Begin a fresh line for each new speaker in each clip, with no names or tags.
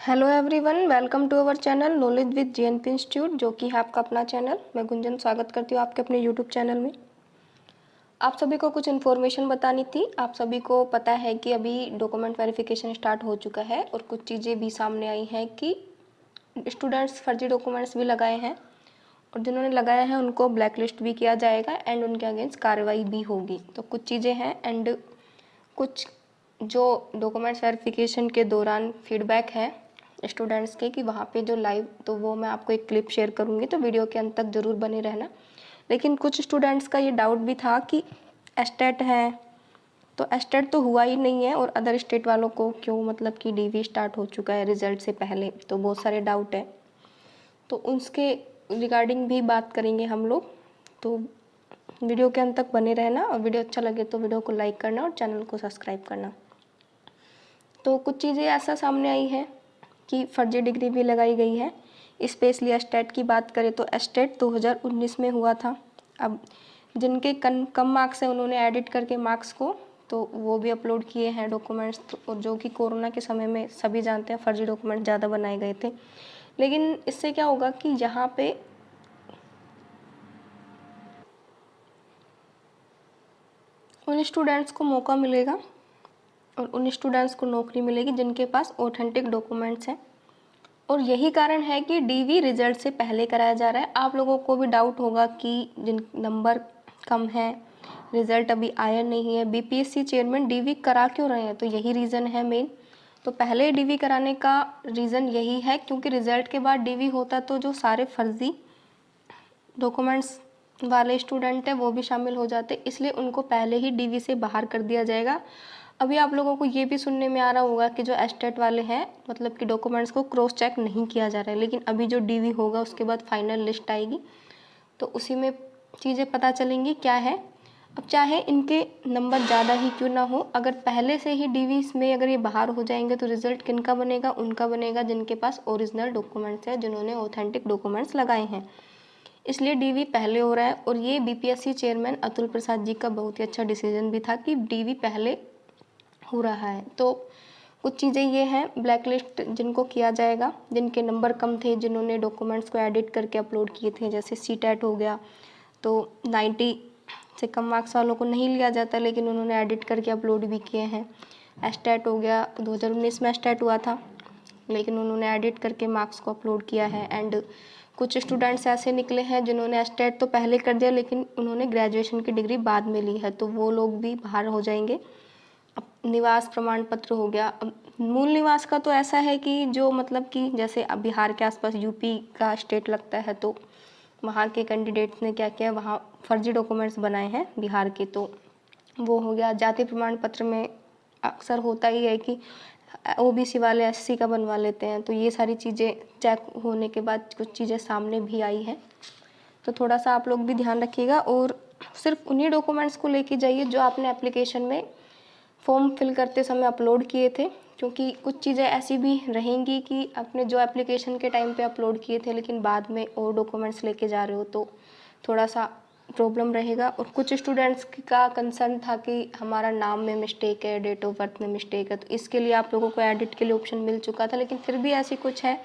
Hello everyone, welcome to our channel knowledge with JNP institute, जो कि है आपका अपना चैनल। मैं गुंजन स्वागत करती हूँ आपके अपने यूट्यूब चैनल में। आप सभी को कुछ इन्फॉर्मेशन बतानी थी। आप सभी को पता है कि अभी डॉक्यूमेंट वेरिफिकेशन स्टार्ट हो चुका है और कुछ चीज़ें भी सामने आई हैं कि स्टूडेंट्स फर्जी डॉक्यूमेंट्स भी लगाए हैं और जिन्होंने लगाया है उनको ब्लैक लिस्ट भी किया जाएगा एंड उनके अगेंस्ट कार्रवाई भी होगी। तो कुछ चीज़ें हैं एंड कुछ जो डॉक्यूमेंट्स वेरिफिकेशन के दौरान फीडबैक है स्टूडेंट्स के कि वहाँ पे जो लाइव, तो वो मैं आपको एक क्लिप शेयर करूँगी, तो वीडियो के अंत तक ज़रूर बने रहना। लेकिन कुछ स्टूडेंट्स का ये डाउट भी था कि एस्टेट है, तो एस्टेट तो हुआ ही नहीं है और अदर स्टेट वालों को क्यों मतलब कि डीवी स्टार्ट हो चुका है रिजल्ट से पहले, तो बहुत सारे डाउट है। तो उसके रिगार्डिंग भी बात करेंगे हम लोग, तो वीडियो के अंत तक बने रहना और वीडियो अच्छा लगे तो वीडियो को लाइक करना और चैनल को सब्सक्राइब करना। तो कुछ चीज़ें ऐसा सामने आई है कि फर्जी डिग्री भी लगाई गई है। स्पेशली एस्टेट की बात करें तो एस्टेट 2019 में हुआ था। अब जिनके कम मार्क्स हैं उन्होंने एडिट करके मार्क्स को तो वो भी अपलोड किए हैं डॉक्यूमेंट्स, तो जो कि कोरोना के समय में सभी जानते हैं फर्जी डॉक्यूमेंट ज़्यादा बनाए गए थे। लेकिन इससे क्या होगा कि यहाँ पे उन स्टूडेंट्स को मौका मिलेगा और उन स्टूडेंट्स को नौकरी मिलेगी जिनके पास ऑथेंटिक डॉक्यूमेंट्स हैं। और यही कारण है कि डीवी रिजल्ट से पहले कराया जा रहा है। आप लोगों को भी डाउट होगा कि जिन नंबर कम है, रिजल्ट अभी आया नहीं है, बीपीएससी चेयरमैन डीवी करा क्यों रहे हैं, तो यही रीज़न है मेन। तो पहले डीवी कराने का रीज़न यही है क्योंकि रिजल्ट के बाद डीवी होता तो जो सारे फर्जी डॉक्यूमेंट्स वाले स्टूडेंट हैं वो भी शामिल हो जाते, इसलिए उनको पहले ही डीवी से बाहर कर दिया जाएगा। अभी आप लोगों को ये भी सुनने में आ रहा होगा कि जो एस्टेट वाले हैं मतलब कि डॉक्यूमेंट्स को क्रॉस चेक नहीं किया जा रहा है, लेकिन अभी जो डीवी होगा उसके बाद फाइनल लिस्ट आएगी तो उसी में चीज़ें पता चलेंगी क्या है। अब चाहे इनके नंबर ज़्यादा ही क्यों ना हो, अगर पहले से ही डीवी में अगर ये बाहर हो जाएंगे तो रिजल्ट किनका बनेगा, उनका बनेगा जिनके पास ओरिजिनल डॉक्यूमेंट्स है, जिन्होंने ऑथेंटिक डॉक्यूमेंट्स लगाए हैं। इसलिए डीवी पहले हो रहा है और ये बीपीएससी चेयरमैन अतुल प्रसाद जी का बहुत ही अच्छा डिसीजन भी था कि डीवी पहले हो रहा है। तो कुछ चीज़ें ये हैं, ब्लैक लिस्ट जिनको किया जाएगा, जिनके नंबर कम थे, जिन्होंने डॉक्यूमेंट्स को एडिट करके अपलोड किए थे, जैसे सीटेट हो गया तो 90 से कम मार्क्स वालों को नहीं लिया जाता, लेकिन उन्होंने एडिट करके अपलोड भी किए हैं। एस्टेट हो गया, 2019 में एस्टेट हुआ था लेकिन उन्होंने एडिट करके मार्क्स को अपलोड किया है। एंड कुछ स्टूडेंट्स ऐसे निकले हैं जिन्होंने एस्टेट तो पहले कर दिया लेकिन उन्होंने ग्रेजुएशन की डिग्री बाद में ली है, तो वो लोग भी बाहर हो जाएंगे। अब निवास प्रमाण पत्र हो गया, अब मूल निवास का तो ऐसा है कि जो मतलब कि जैसे अब बिहार के आसपास यूपी का स्टेट लगता है तो वहाँ के कैंडिडेट्स ने क्या किया, वहाँ फर्जी डॉक्यूमेंट्स बनाए हैं बिहार के, तो वो हो गया। जाति प्रमाण पत्र में अक्सर होता ही है कि ओबीसी वाले एससी का बनवा लेते हैं, तो ये सारी चीज़ें चेक होने के बाद कुछ चीज़ें सामने भी आई हैं, तो थोड़ा सा आप लोग भी ध्यान रखिएगा और सिर्फ उन्हीं डॉक्यूमेंट्स को लेके जाइए जो आपने एप्लीकेशन में फॉर्म फिल करते समय अपलोड किए थे, क्योंकि कुछ चीज़ें ऐसी भी रहेंगी कि आपने जो एप्लीकेशन के टाइम पे अपलोड किए थे लेकिन बाद में और डॉक्यूमेंट्स लेके जा रहे हो तो थोड़ा सा प्रॉब्लम रहेगा। और कुछ स्टूडेंट्स का कंसर्न था कि हमारा नाम में मिस्टेक है, डेट ऑफ बर्थ में मिस्टेक है, तो इसके लिए आप लोगों को एडिट के लिए ऑप्शन मिल चुका था, लेकिन फिर भी ऐसी कुछ है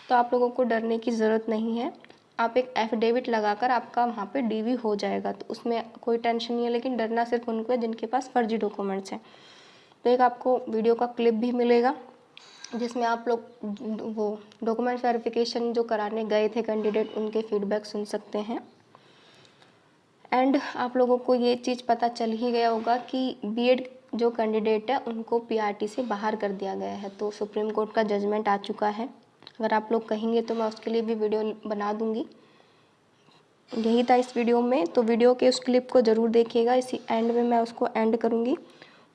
तो आप लोगों को डरने की ज़रूरत नहीं है। आप एक एफिडेविट लगाकर आपका वहाँ पे डीवी हो जाएगा, तो उसमें कोई टेंशन नहीं है, लेकिन डरना सिर्फ उनको है जिनके पास फर्जी डॉक्यूमेंट्स हैं। तो एक आपको वीडियो का क्लिप भी मिलेगा जिसमें आप लोग वो डॉक्यूमेंट वेरिफिकेशन जो कराने गए थे कैंडिडेट, उनके फीडबैक सुन सकते हैं। एंड आप लोगों को ये चीज़ पता चल ही गया होगा कि बीएड जो कैंडिडेट है उनको पीआरटी से बाहर कर दिया गया है, तो सुप्रीम कोर्ट का जजमेंट आ चुका है। अगर आप लोग कहेंगे तो मैं उसके लिए भी वीडियो बना दूंगी। यही था इस वीडियो में, तो वीडियो के उस क्लिप को ज़रूर देखिएगा, इसी एंड में मैं उसको एंड करूँगी।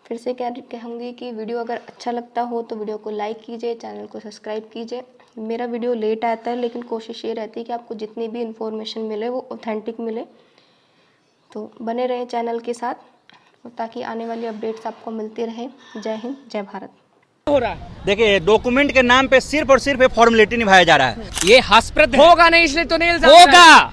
फिर से कहूँगी कि वीडियो अगर अच्छा लगता हो तो वीडियो को लाइक कीजिए, चैनल को सब्सक्राइब कीजिए। मेरा वीडियो लेट आता है लेकिन कोशिश ये रहती है कि आपको जितनी भी इन्फॉर्मेशन मिले वो ऑथेंटिक मिले, तो बने रहें चैनल के साथ ताकि आने वाली अपडेट्स आपको मिलती रहे। जय हिंद, जय भारत।
हो रहा है, देखिए डॉक्यूमेंट के नाम पे सिर्फ और सिर्फ फॉर्मेलिटी निभाया जा रहा है।
ये हास्यप्रद
होगा नहीं, इसलिए तो नहीं इल्जाम
होगा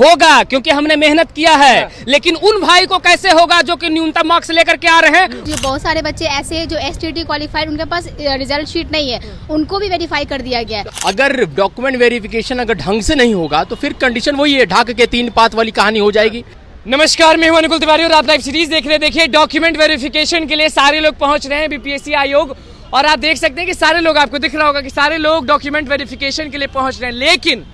होगा क्योंकि हमने मेहनत किया है, लेकिन उन भाई को कैसे होगा जो कि न्यूनतम मार्क्स लेकर के आ रहे हैं।
जो बहुत सारे बच्चे ऐसे हैं जो एसटीटी क्वालिफाइड, उनके पास रिजल्ट शीट नहीं है, उनको भी वेरीफाई कर दिया गया है।
अगर डॉक्यूमेंट वेरिफिकेशन अगर ढंग से नहीं होगा तो फिर कंडीशन वही है, ढाक के 3 पात वाली कहानी हो जाएगी। नमस्कार, मैं हूं अनुकुल तिवारी और आप लाइव सीरीज देख रहे हैं। देखिए, डॉक्यूमेंट वेरिफिकेशन के लिए सारे लोग पहुंच रहे हैं बीपीएससी आयोग, और आप देख सकते हैं कि सारे लोग, आपको दिख रहा होगा कि सारे लोग डॉक्यूमेंट वेरिफिकेशन के लिए पहुंच रहे हैं। लेकिन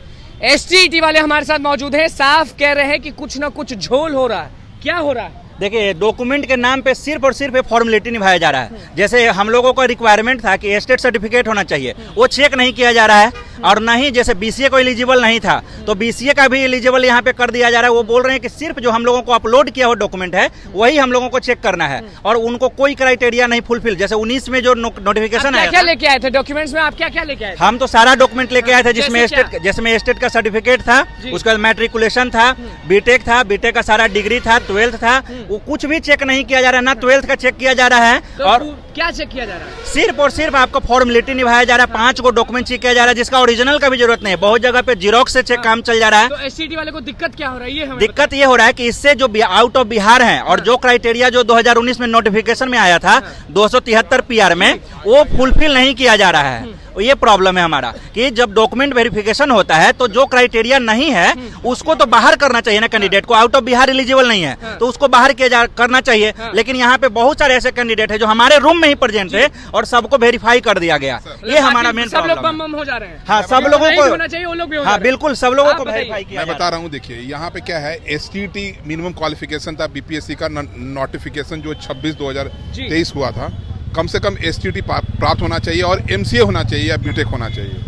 एसटीटी वाले हमारे साथ मौजूद हैं, साफ कह रहे हैं कि कुछ ना कुछ झोल हो रहा है। क्या हो रहा है?
देखिए, डॉक्यूमेंट के नाम पे सिर्फ और सिर्फ फॉर्मेलिटी निभाया जा रहा है। जैसे हम लोगों का रिक्वायरमेंट था कि स्टेट सर्टिफिकेट होना चाहिए, वो चेक नहीं किया जा रहा है। और नहीं, जैसे बीसीए को एलिजिबल नहीं था तो बीसीए का भी एलिजिबल यहाँ पे कर दिया जा रहा है। वो बोल रहे हैं कि सिर्फ जो हम लोगों को अपलोड किया हुआ डॉक्यूमेंट है वही हम लोगों को चेक करना है, और उनको कोई क्राइटेरिया नहीं फुलफिल। जैसे 19 में जो नोटिफिकेशन आया,
क्या लेके आए थे डॉक्यूमेंट्स में? आप क्या क्या लेके आए थे?
हम तो सारा डॉक्यूमेंट लेके आए थे, जिसमें स्टेट का सर्टिफिकेट था, उसके बाद मैट्रिकुलेशन था, बीटेक था, बीटेक का सारा डिग्री था, 12th था। वो कुछ भी चेक नहीं किया जा रहा है, ना 12th का चेक किया जा रहा है।
तो
और
क्या चेक किया जा रहा है?
सिर्फ और सिर्फ आपका फॉर्मेलिटी निभाया जा रहा है। 5 को डॉक्यूमेंट चेक किया जा रहा है, जिसका ओरिजिनल का भी जरूरत नहीं है। बहुत जगह पे जीरोक्स से चेक काम चल जा रहा है।
तो एसटीटी वाले को दिक्कत क्या हो रहा है? ये
दिक्कत ये हो रहा है कि इससे जो आउट ऑफ बिहार हैं और जो क्राइटेरिया जो 2019 में नोटिफिकेशन में आया था 273 पीआर में, वो फुलफिल नहीं किया जा रहा है। ये प्रॉब्लम है हमारा कि जब डॉक्यूमेंट वेरिफिकेशन होता है तो जो क्राइटेरिया नहीं है उसको तो बाहर करना चाहिए ना। कैंडिडेट को आउट ऑफ बिहार एलिजिबल नहीं है तो उसको बाहर करना चाहिए। लेकिन यहाँ पे बहुत सारे ऐसे कैंडिडेट है जो हमारे रूम में ही प्रेजेंट थे और सबको वेरीफाई कर दिया गया। ये हमारा मेन
सब लोग
प्रॉब्लम
बम हो जा रहे हैं।
हाँ, सब लोगों को
होना चाहिए, वो लोग भी हो
हाँ बिल्कुल सब लोगों को वेरीफाई किया।
मैं बता रहा हूँ, देखिए यहाँ पे क्या है, एसटीटी मिनिमम क्वालिफिकेशन था। बीपीएससी का नोटिफिकेशन जो 26/2023 हुआ था, कम से कम एसटीटी प्राप्त होना चाहिए और एमसीए होना चाहिए या बीटेक होना चाहिए।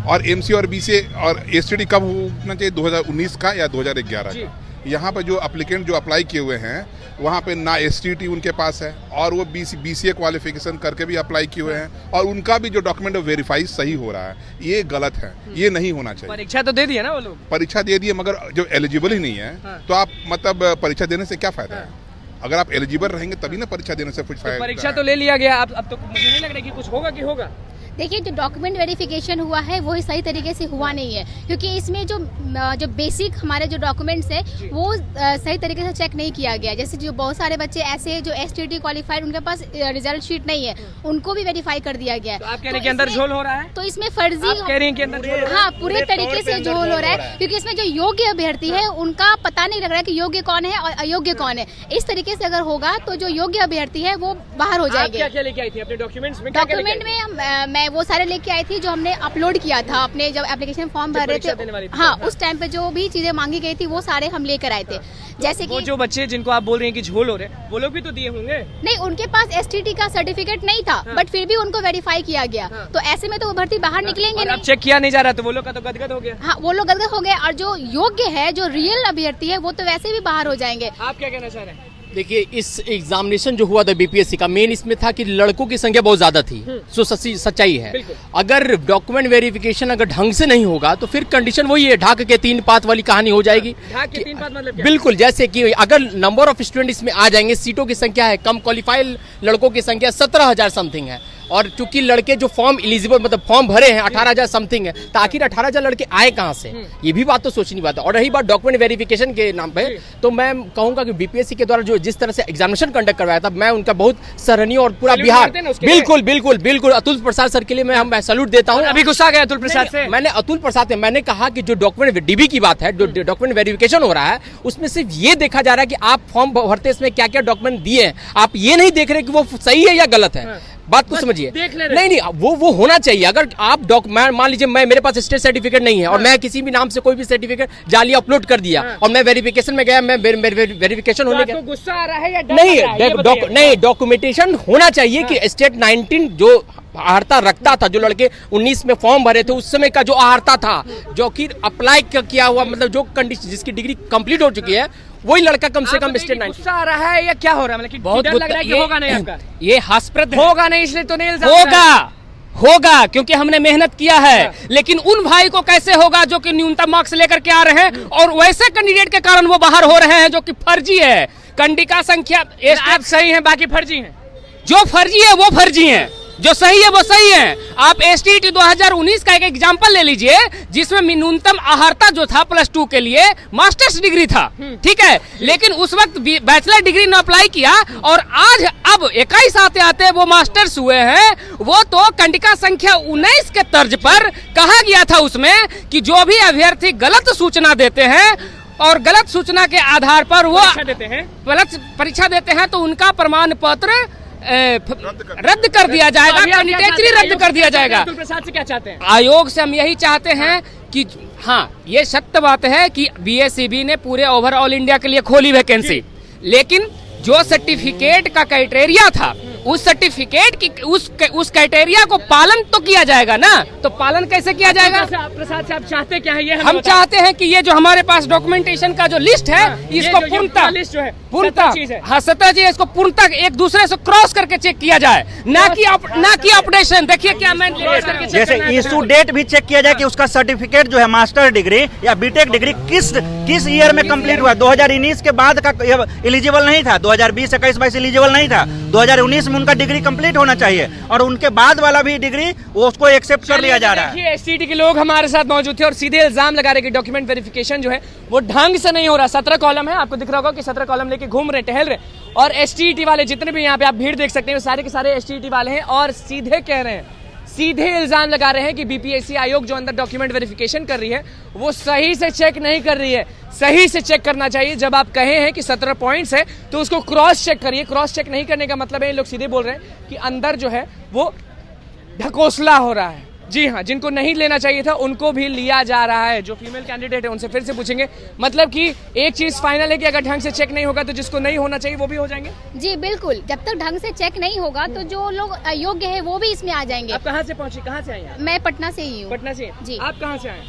और एमसीए और बीसीए और एसटीटी कब होना चाहिए? 2019 का या 2011 का। यहाँ पर जो एप्लीकेंट जो अप्लाई किए हुए हैं वहाँ पे ना एसटीटी उनके पास है और वो बीसीए क्वालिफिकेशन करके भी अप्लाई किए हुए हैं और उनका भी जो डॉक्यूमेंट वेरीफाई सही हो रहा है। ये गलत है, ये नहीं होना चाहिए।
परीक्षा तो दे दिया ना वो लोग?
परीक्षा दे दिए, मगर जो एलिजिबल ही नहीं है तो आप मतलब परीक्षा देने से क्या फायदा है? अगर आप एलिजिबल रहेंगे तभी ना परीक्षा देने से कुछ फायदा।
परीक्षा तो ले लिया गया, अब तो मुझे नहीं लग रहा कि कुछ होगा कि होगा।
देखिए, जो डॉक्यूमेंट वेरिफिकेशन हुआ है वही सही तरीके से हुआ नहीं है, क्योंकि इसमें जो बेसिक हमारे जो डॉक्यूमेंट्स है वो सही तरीके से चेक नहीं किया गया। जैसे जो बहुत सारे बच्चे ऐसे हैं जो एसटीटी क्वालिफाइड, उनके पास रिजल्ट शीट नहीं है, उनको भी वेरीफाई कर दिया गया है।
तो आप कह रहे हैं कि अंदर झोल हो रहा है?
तो इसमें फर्जी,
आप कह रही हैं कि अंदर झोल हो रहा है?
हाँ, पूरे तरीके से झोल हो रहा है, क्योंकि इसमें जो योग्य अभ्यर्थी है उनका पता नहीं लग रहा है कि योग्य कौन है और अयोग्य कौन है। इस तरीके से अगर होगा तो जो योग्य अभ्यर्थी है वो बाहर हो जाएंगे।
क्या क्या लेके आई थी अपने डॉक्यूमेंट्स में?
डॉक्यूमेंट में मैं वो सारे लेके आई थी जो हमने अपलोड किया था अपने जब एप्लीकेशन फॉर्म भर रहे थे। हाँ, उस टाइम पे जो भी चीजें मांगी गई थी वो सारे हम लेकर आए थे। जैसे कि
वो जो बच्चे जिनको आप बोल रहे हैं कि झोल हो रहे हैं, वो लोग भी तो दिए होंगे?
नहीं, उनके पास एसटीटी का सर्टिफिकेट नहीं था, बट फिर भी उनको वेरीफाई किया गया। तो ऐसे में तो वो भर्ती बाहर निकलेंगे नहीं।
अब चेक किया नहीं जा रहा तो वो लोग का तो गदगद हो गया।
हाँ, वो लोग गदगद हो गए, और जो योग्य है, जो रियल अभ्यर्थी है, वो तो वैसे भी बाहर हो जाएंगे।
आप क्या कहना चाह रहे हैं?
देखिए, इस एग्जामिनेशन जो हुआ था बीपीएससी का, मेन इसमें था कि लड़कों की संख्या बहुत ज्यादा थी, जो सच्चाई है। अगर डॉक्यूमेंट वेरिफिकेशन अगर ढंग से नहीं होगा तो फिर कंडीशन वही है, ढाक के 3 पात वाली कहानी हो जाएगी।
ढाक के 3 पात मतलब क्या?
बिल्कुल, जैसे कि अगर नंबर ऑफ स्टूडेंट इसमें आ जाएंगे, सीटों की संख्या है कम, क्वालिफाइड लड़कों की संख्या 17,000 समथिंग है, और चूंकि लड़के जो फॉर्म एलिजिबल मतलब फॉर्म भरे हैं 18,000 समथिंग है, तो आखिर 18,000 लड़के आए कहां से? ये भी बात तो सोचनी बात है। और रही बात डॉक्यूमेंट वेरिफिकेशन के नाम पे, तो मैं कहूंगा कि बीपीएससी के द्वारा जो जिस तरह से एग्जामिनेशन कंडक्ट करवाया था, मैं उनका बहुत सराहनीय और पूरा बिहार, बिल्कुल बिल्कुल बिल्कुल अतुल प्रसाद सर के लिए मैं सैल्यूट देता हूँ।
अभी गुस्सा गया अतुल प्रसाद से?
मैंने अतुल प्रसाद से मैंने कहा कि जो डॉक्यूमेंट डीबी की बात है, जो डॉक्यूमेंट वेरिफिकेशन हो रहा है, उसमें सिर्फ ये देखा जा रहा है कि आप फॉर्म भरते इसमें क्या क्या डॉक्यूमेंट दिए हैं, आप ये नहीं देख रहे कि वो सही है या गलत है। बात को समझिए। नहीं, वो होना चाहिए। अगर आप मान लीजिए मेरे पास स्टेट सर्टिफिकेट नहीं है और मैं किसी भी नाम से कोई भी सर्टिफिकेट जाली अपलोड कर दिया और मैं वेरिफिकेशन में गया, मैं वेरिफिकेशन होने गया,
गुस्सा आ रहा है या
नहीं, डॉक्यूमेंटेशन होना चाहिए कि स्टेट 19 जो अहर्ता रखता था, जो लड़के 19 में फॉर्म भरे थे उस समय का जो अहर्ता था, जो कि अप्लाई किया हुआ, मतलब जो कंडीशन जिसकी डिग्री कंप्लीट हो चुकी है, वही लड़का कम से कम स्टेट 19।
गुस्सा आ रहा है या क्या हो रहा है? मतलब
बहुत
डर लग रहा है कि होगा नहीं आपका?
ये हास्यप्रद
होगा नहीं, इसलिए तो नहीं
होगा क्योंकि हमने मेहनत किया है, लेकिन उन भाई को कैसे होगा जो कि न्यूनतम मार्क्स लेकर के आ रहे हैं, और वैसे कैंडिडेट के कारण वो बाहर हो रहे हैं जो कि फर्जी है। कंडिका संख्या
आप सही हैं, बाकी फर्जी हैं?
जो फर्जी है वो फर्जी है,
जो सही है वो सही है। आप STET 2019 का एक एग्जांपल ले लीजिए, जिसमें न्यूनतम अहर्ता जो था +2 के लिए मास्टर्स डिग्री था, ठीक है, लेकिन उस वक्त बैचलर डिग्री ने अप्लाई किया और आज अब 21 आते आते वो मास्टर्स हुए हैं। वो तो कंडिका संख्या 19 के तर्ज पर कहा गया था उसमें कि जो भी अभ्यर्थी गलत सूचना देते हैं और गलत सूचना के आधार पर वो गलत परीक्षा देते हैं तो उनका प्रमाण पत्र रद्द कर दिया जाएगा, कैंडिडेटरी रद्द कर दिया जाएगा।
प्रसाद से क्या चाहते हैं?
आयोग से हम यही चाहते हैं कि हाँ, ये सत्य बात है कि BSEB ने पूरे ओवरऑल इंडिया के लिए खोली वैकेंसी, लेकिन जो सर्टिफिकेट का क्राइटेरिया था उस सर्टिफिकेट की उस क्राइटेरिया को पालन तो किया जाएगा ना, तो पालन कैसे किया जाएगा?
प्रसाद से आप चाहते क्या है? ये
हम चाहते हैं कि ये जो हमारे पास डॉक्यूमेंटेशन का जो लिस्ट है इसको पूर्णतः
लिस्ट जो है
पूर्णतः हाँ 17 चीज, इसको पूर्णतः एक दूसरे से क्रॉस करके चेक किया जाए, ना कि अपडेशन। देखिए क्या मैं
जैसे इशू डेट भी चेक किया जाए कि उसका सर्टिफिकेट जो है मास्टर डिग्री या बीटेक डिग्री किस ईयर में कंप्लीट हुआ। 2019 के बाद का एलिजिबल नहीं था, 2020, 21, 22 एलिजिबल नहीं था, 2019 में उनका डिग्री कंप्लीट होना चाहिए और उनके बाद वाला भी डिग्री वो उसको एक्सेप्ट कर लिया जा रहा है।
STET के लोग हमारे साथ मौजूद थे और सीधे इल्जाम लगा रहे कि डॉक्यूमेंट वेरिफिकेशन जो है वो ढंग से नहीं हो रहा। 17 कॉलम है, आपको दिख रहा होगा कि 17 कॉलम लेके घूम रहे, टहल रहे, और STET वाले जितने भी यहाँ पे आप भीड़ देख सकते हैं वो सारे के सारे STET वाले हैं और सीधे कह रहे हैं, सीधे इल्जाम लगा रहे हैं कि BPSC आयोग जो अंदर डॉक्यूमेंट वेरिफिकेशन कर रही है वो सही से चेक नहीं कर रही है। सही से चेक करना चाहिए। जब आप कहे हैं कि 17 पॉइंट्स है तो उसको क्रॉस चेक करिए। क्रॉस चेक नहीं करने का मतलब है, ये लोग सीधे बोल रहे हैं कि अंदर जो है वो ढकोसला हो रहा है। जी हाँ, जिनको नहीं लेना चाहिए था उनको भी लिया जा रहा है। जो फीमेल कैंडिडेट है उनसे फिर से पूछेंगे, मतलब कि एक चीज फाइनल है कि अगर ढंग से चेक नहीं होगा तो जिसको नहीं होना चाहिए वो भी हो जाएंगे।
जी बिल्कुल, जब तक ढंग से चेक नहीं होगा तो जो लोग अयोग्य है वो भी इसमें आ जाएंगे।
आप कहाँ से पहुँचे, कहाँ से आए हैं?
मैं पटना से ही हूँ।
पटना से?
जी।
आप कहाँ से आए?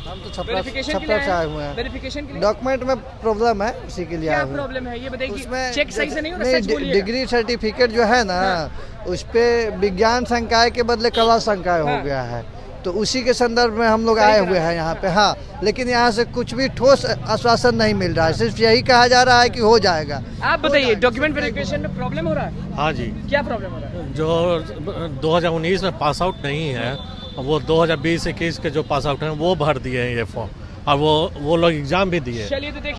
हम तो छपरा
वेरिफिकेशन
से आए हुए हैं।
वेरिफिकेशन के लिए
डॉक्यूमेंट में प्रॉब्लम है, उसी के लिए
क्या
आए हुए हैं।
प्रॉब्लम है ये बताइए।
उसमें
चेक सही से नहीं हो रहा, सच बोलिएगा।
डिग्री सर्टिफिकेट जो है ना, उस पे विज्ञान संकाय के बदले कला संकाय हो गया है, तो उसी के संदर्भ में हम लोग आए हुए हैं यहाँ पे। हाँ, लेकिन यहाँ से कुछ भी ठोस आश्वासन नहीं मिल रहा है, सिर्फ यही कहा जा रहा है कि हो जाएगा।
आप बताइए, डॉक्यूमेंट वेरिफिकेशन में प्रॉब्लम हो रहा है?
हाँ जी।
क्या प्रॉब्लम हो रहा है?
जो 2019 में पास आउट नहीं है, वो 2020-21 के जो पास आउट हैं वो भर दिए हैं ये फॉर्म, और वो लोग एग्जाम भी दिए।
चलिए तो देखिए।